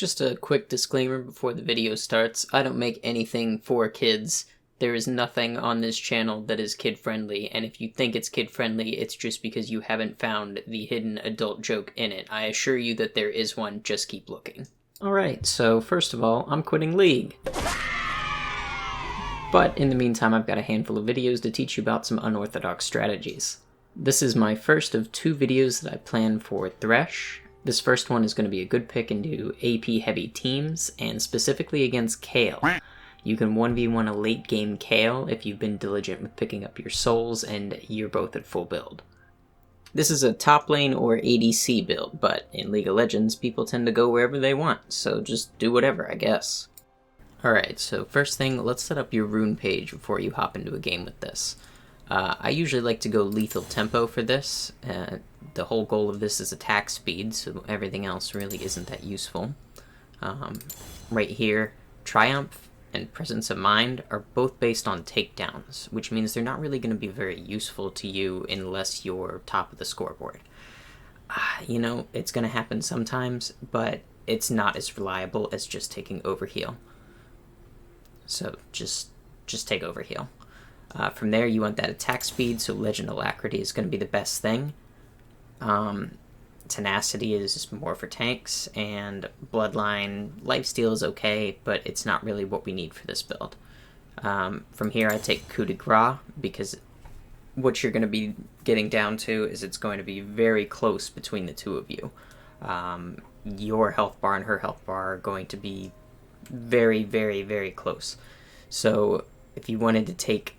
Just a quick disclaimer before the video starts. I don't make anything for kids. There is nothing on this channel that is kid-friendly, and if you think it's kid-friendly, it's just because you haven't found the hidden adult joke in it. I assure you that there is one, just keep looking. Alright, so first of all, I'm quitting League. But in the meantime, I've got a handful of videos to teach you about some unorthodox strategies. This is my first of 2 videos that I plan for Thresh. This first one is going to be a good pick into AP heavy teams, and specifically against Kayle. You can 1v1 a late game Kayle if you've been diligent with picking up your souls and you're both at full build. This is a top lane or ADC build, but in League of Legends people tend to go wherever they want, so just do whatever, I guess. Alright, so first thing, let's set up your rune page before you hop into a game with this. I usually like to go lethal tempo for this. The whole goal of this is attack speed, so everything else really isn't that useful. Right here, Triumph and Presence of Mind are both based on takedowns, which means they're not really going to be very useful to you unless you're top of the scoreboard. You know, it's going to happen sometimes, but it's not as reliable as just taking overheal. So just take overheal. From there, you want that attack speed, so Legend Alacrity is going to be the best thing. Tenacity is more for tanks, and Bloodline Lifesteal is okay, but it's not really what we need for this build. From here, I take Coup de Grace, because what you're going to be getting down to is it's going to be very close between the two of you. Your health bar and her health bar are going to be very, very, very close. So if you wanted to take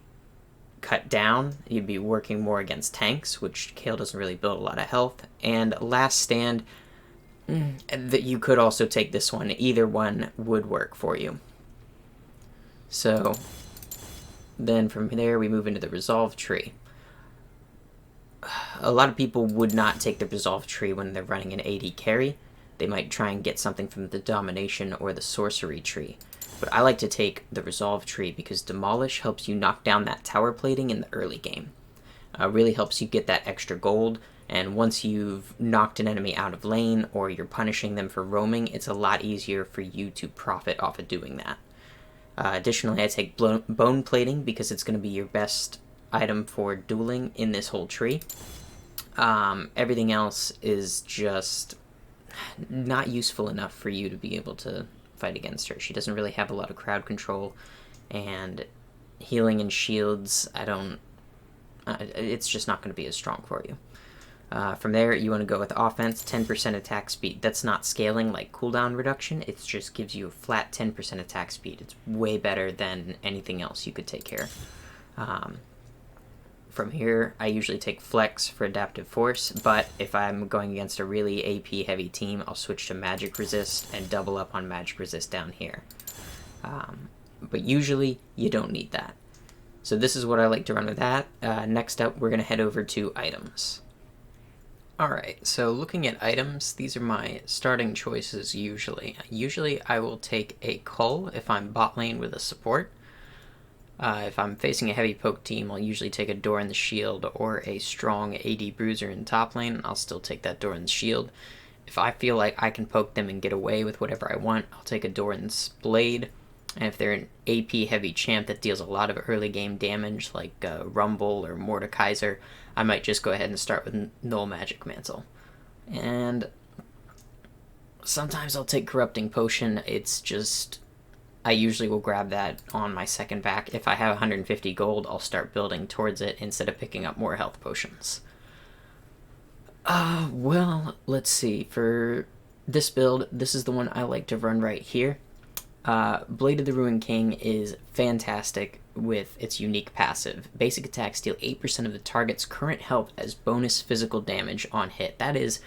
Cut Down, you'd be working more against tanks, which Kayle doesn't really build a lot of health. And Last Stand, that you could also take this one. Either one would work for you. So then from there we move into the Resolve tree. A lot of people would not take the Resolve tree when they're running an AD carry. They might try and get something from the Domination or the Sorcery tree. But I like to take the Resolve tree because Demolish helps you knock down that tower plating in the early game. Really helps you get that extra gold, and once you've knocked an enemy out of lane or you're punishing them for roaming, it's a lot easier for you to profit off of doing that. Additionally, I take Bone Plating because it's going to be your best item for dueling in this whole tree. Everything else is just not useful enough for you to be able to fight against her. She doesn't really have a lot of crowd control, and healing and shields, it's just not going to be as strong for you. From there, you want to go with offense, 10% attack speed. That's not scaling like cooldown reduction, it just gives you a flat 10% attack speed. It's way better than anything else you could take here. From here, I usually take Flex for Adaptive Force, but if I'm going against a really AP heavy team, I'll switch to Magic Resist and double up on Magic Resist down here. But usually, you don't need that. So this is what I like to run with that. Next up, we're going to head over to items. Alright, so looking at items, these are my starting choices usually. Usually I will take a Cull if I'm bot lane with a support. If I'm facing a heavy poke team, I'll usually take a Door in the Shield or a strong AD Bruiser in top lane. I'll still take that Door in the Shield. If I feel like I can poke them and get away with whatever I want, I'll take a Doran's Blade. And if they're an AP heavy champ that deals a lot of early game damage, like Rumble or Mordekaiser, I might just go ahead and start with Null Magic Mantle. And sometimes I'll take Corrupting Potion. It's just, I usually will grab that on my second back. If I have 150 gold, I'll start building towards it instead of picking up more health potions. Well, let's see. For this build, this is the one I like to run right here. Blade of the Ruined King is fantastic with its unique passive. Basic attacks deal 8% of the target's current health as bonus physical damage on hit. That is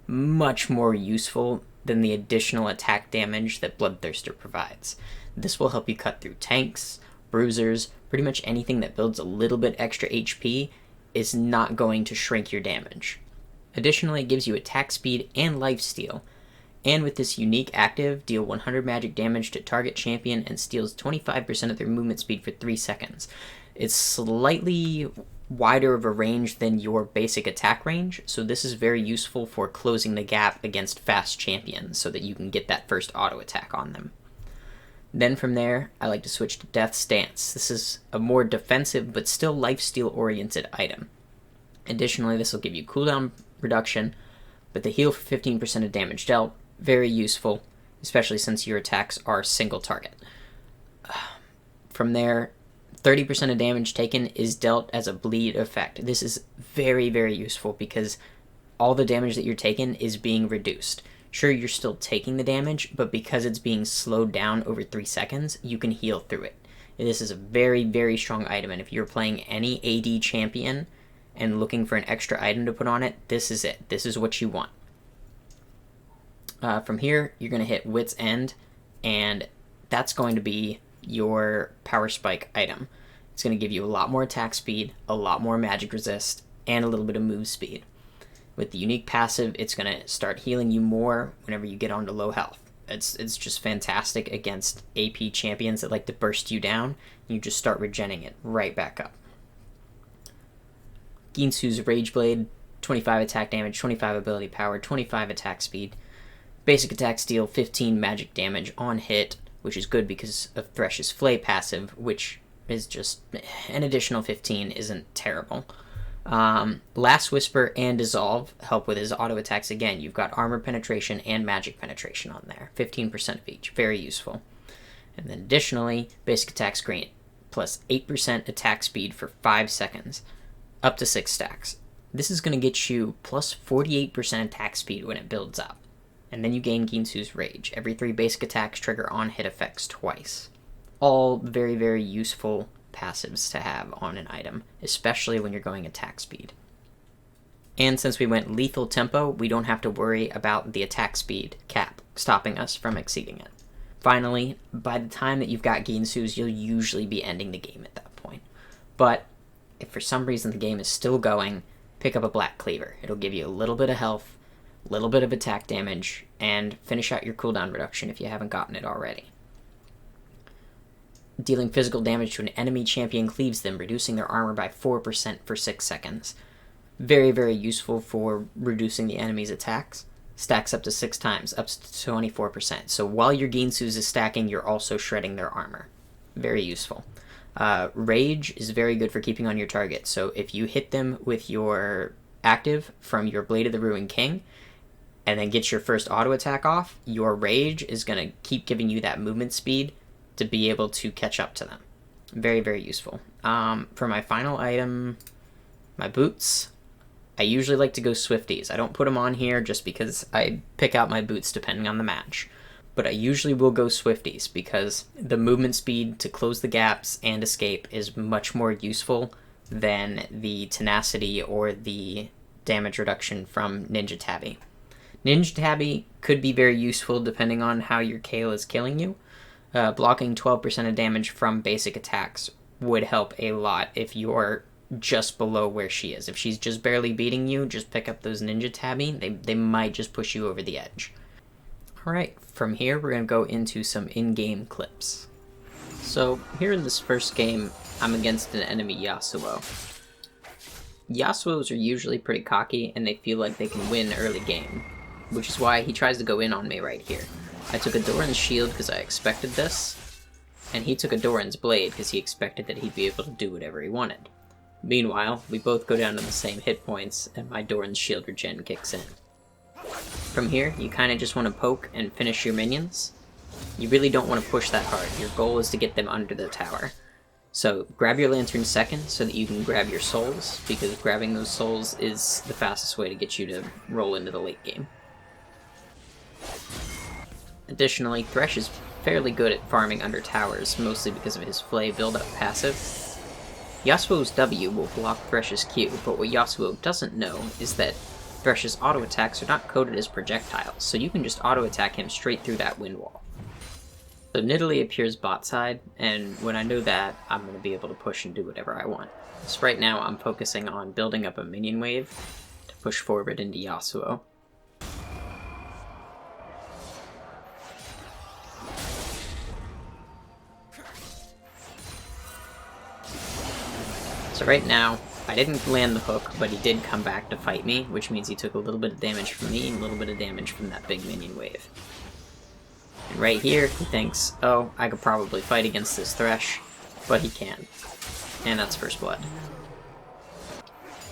much more useful than the additional attack damage that Bloodthirster provides. This will help you cut through tanks, bruisers, pretty much anything that builds a little bit extra HP is not going to shrink your damage. Additionally, it gives you attack speed and lifesteal, and with this unique active, deal 100 magic damage to target champion and steals 25% of their movement speed for 3 seconds. It's slightly wider of a range than your basic attack range, so this is very useful for closing the gap against fast champions so that you can get that first auto attack on them. Then from there, I like to switch to Death Stance. This is a more defensive but still lifesteal oriented item. Additionally, this will give you cooldown reduction, but the heal for 15% of damage dealt, very useful, especially since your attacks are single target. From there, 30% of damage taken is dealt as a bleed effect. This is very, very useful because all the damage that you're taking is being reduced. Sure, you're still taking the damage, but because it's being slowed down over 3 seconds, you can heal through it. And this is a very, very strong item, and if you're playing any AD champion and looking for an extra item to put on it, this is it. This is what you want. From here, you're going to hit Wit's End, and that's going to be your Power Spike item. It's going to give you a lot more attack speed, a lot more magic resist, and a little bit of move speed. With the unique passive, it's going to start healing you more whenever you get onto low health. It's just fantastic against AP champions that like to burst you down. You just start regenning it right back up. Ginsu's Rage Blade, 25 attack damage, 25 ability power, 25 attack speed. Basic attack steal, 15 magic damage on hit, which is good because of Thresh's Flay passive, which is just an additional 15 isn't terrible. Last Whisper and Dissolve help with his auto attacks again. You've got armor penetration and magic penetration on there. 15% of each. Very useful. And then additionally, basic attacks grant plus 8% attack speed for 5 seconds. Up to 6 stacks. This is going to get you plus 48% attack speed when it builds up. And then you gain Ginsu's Rage. Every 3 basic attacks trigger on-hit effects twice. All very, very useful passives to have on an item, especially when you're going attack speed. And since we went lethal tempo, we don't have to worry about the attack speed cap stopping us from exceeding it. Finally, by the time that you've got Ginsu's, you'll usually be ending the game at that point. But if for some reason the game is still going, pick up a Black Cleaver. It'll give you a little bit of health, a little bit of attack damage, and finish out your cooldown reduction if you haven't gotten it already. Dealing physical damage to an enemy champion cleaves them, reducing their armor by 4% for 6 seconds. Very, very useful for reducing the enemy's attacks. Stacks up to 6 times, up to 24%. So while your Ginsu's is stacking, you're also shredding their armor. Very useful. Rage is very good for keeping on your target. So if you hit them with your active from your Blade of the Ruined King, and then get your first auto attack off, your Rage is going to keep giving you that movement speed to be able to catch up to them. Very, very useful. For my final item, my boots, I usually like to go Swifties. I don't put them on here just because I pick out my boots depending on the match. But I usually will go Swifties because the movement speed to close the gaps and escape is much more useful than the tenacity or the damage reduction from Ninja Tabi. Ninja Tabi could be very useful depending on how your Kayle is killing you. Blocking 12% of damage from basic attacks would help a lot if you're just below where she is. If she's just barely beating you, just pick up those Ninja Tabi. They might just push you over the edge. Alright, from here we're going to go into some in-game clips. So here in this first game, I'm against an enemy Yasuo. Yasuos are usually pretty cocky and they feel like they can win early game, which is why he tries to go in on me right here. I took a Doran's Shield because I expected this, and he took a Doran's Blade because he expected that he'd be able to do whatever he wanted. Meanwhile, we both go down to the same hit points, and my Doran's Shield regen kicks in. From here, you kind of just want to poke and finish your minions. You really don't want to push that hard. Your goal is to get them under the tower. So grab your lantern second so that you can grab your souls, because grabbing those souls is the fastest way to get you to roll into the late game. Additionally, Thresh is fairly good at farming under towers, mostly because of his Flay build-up passive. Yasuo's W will block Thresh's Q, but what Yasuo doesn't know is that Thresh's auto attacks are not coded as projectiles, so you can just auto attack him straight through that wind wall. So Nidalee appears bot side, and when I know that, I'm going to be able to push and do whatever I want. So right now I'm focusing on building up a minion wave to push forward into Yasuo. So right now, I didn't land the hook, but he did come back to fight me, which means he took a little bit of damage from me and a little bit of damage from that big minion wave. And right here, he thinks, oh, I could probably fight against this Thresh, but he can't. And that's first blood.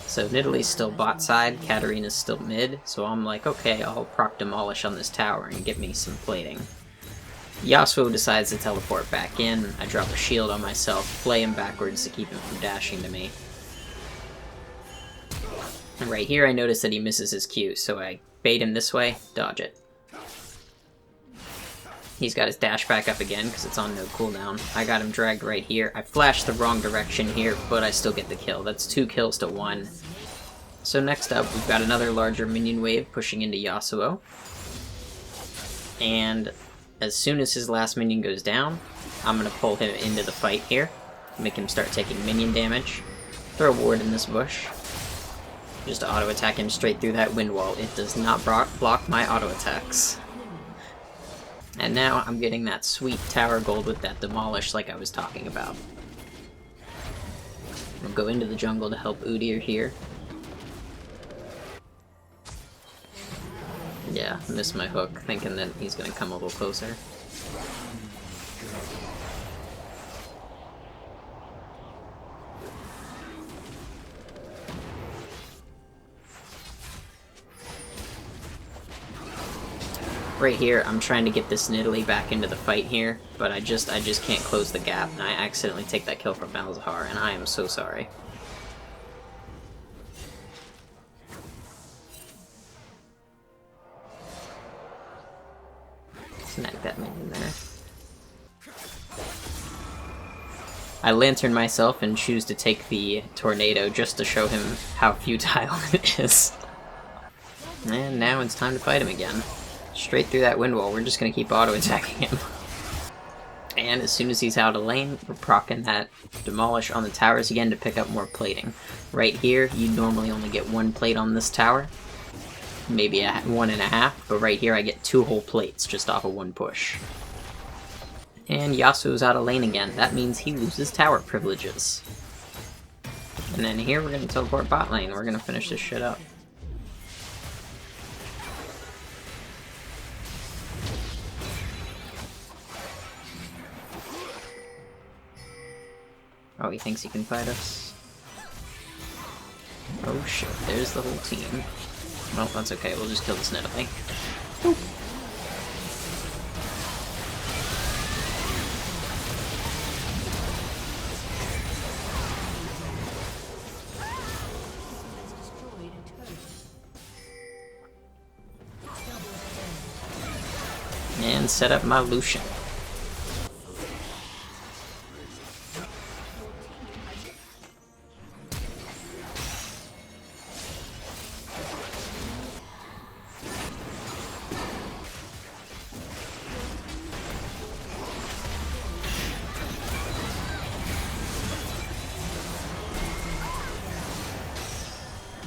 So Nidalee's still bot side, Katarina's still mid, so I'm like, okay, I'll proc demolish on this tower and get me some plating. Yasuo decides to teleport back in, I drop a shield on myself, play him backwards to keep him from dashing to me. And right here I notice that he misses his Q, so I bait him this way, dodge it. He's got his dash back up again because it's on no cooldown. I got him dragged right here. I flashed the wrong direction here, but I still get the kill. That's 2 kills to 1. So next up, we've got another larger minion wave pushing into Yasuo. And as soon as his last minion goes down, I'm going to pull him into the fight here. Make him start taking minion damage. Throw a ward in this bush. Just auto attack him straight through that wind wall. It does not block my auto attacks. And now I'm getting that sweet tower gold with that demolish like I was talking about. I'll go into the jungle to help Udyr here. Yeah, missed my hook, thinking that he's gonna come a little closer. Right here, I'm trying to get this Nidalee back into the fight here, but I just can't close the gap, and I accidentally take that kill from Malzahar, and I am so sorry. Snag that minion there. I lantern myself and choose to take the tornado just to show him how futile it is. And now it's time to fight him again. Straight through that wind wall, we're just gonna keep auto-attacking him. And as soon as he's out of lane, we're proccing that demolish on the towers again to pick up more plating. Right here, you normally only get 1 plate on this tower. Maybe 1.5, but right here I get 2 whole plates just off of 1 push. And Yasuo's out of lane again. That means he loses tower privileges. And then here we're gonna teleport bot lane. We're gonna finish this shit up. Oh, he thinks he can fight us. Oh shit, there's the whole team. Well, that's okay, we'll just kill this Nidalee. And set up my Lucian.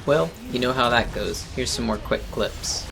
Well, you know how that goes. Here's some more quick clips.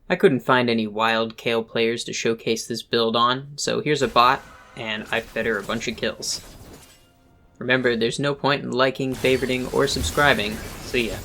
I couldn't find any wild Kayle players to showcase this build on, so here's a bot, and I fed her a bunch of kills. Remember, there's no point in liking, favoriting, or subscribing. See ya.